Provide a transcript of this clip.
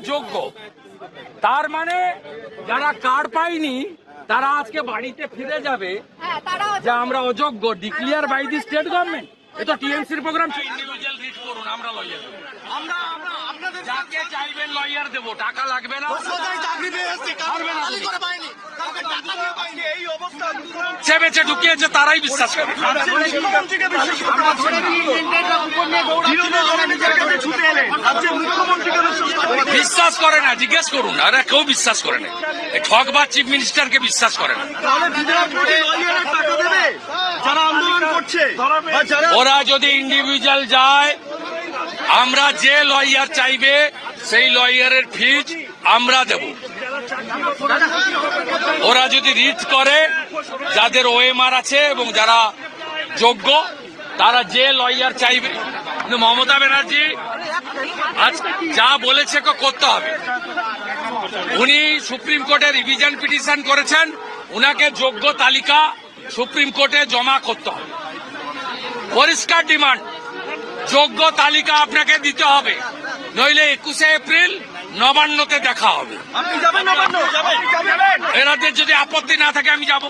যোগ্য, তার মানে যারা কার্ড পায়নি তারা আজকে বাড়িতে ফিরে যাবে যে আমরা অযোগ্য, declare by the state government. এটা টিএমসির প্রোগ্রাম। ইন্ডিভিজুয়াল রিট করুন, আমরা লয়ার যাকে চাইবেন লয়ার দেবো, টাকা লাগবে না। সে বেঁচে ঢুকিয়েছে তারাই বিশ্বাস করে, বিশ্বাস করে না। জিজ্ঞেস করুন, আরে কেউ বিশ্বাস করে না। ঠকবাজ চিফ মিনিস্টারকে বিশ্বাস করে না। ওরা যদি ইন্ডিভিজুয়াল যায়, আমরা যে লয়ার চাইবে সেই লয়ারের ফিজ আমরা দেব। ওরা যদি রিট করে, যাদের ওএমআর আছে এবং যারা যোগ্য, তারা যে লয়ার চাইবে। কিন্তু মমতা ব্যানার্জি আজ যা বলেছে করতে হবে। উনি সুপ্রিম কোর্টে রিভিশন পিটিশন করেছেন, উনাকে যোগ্য তালিকা সুপ্রিম কোর্টে জমা করতে হবে। পরিষ্কার ডিমান্ড, যোগ্য তালিকা আপনাকে দিতে হবে, নইলে 21শে এপ্রিল নবান্নতে দেখা হবে। এনাদের যদি আপত্তি না থাকে আমি যাব।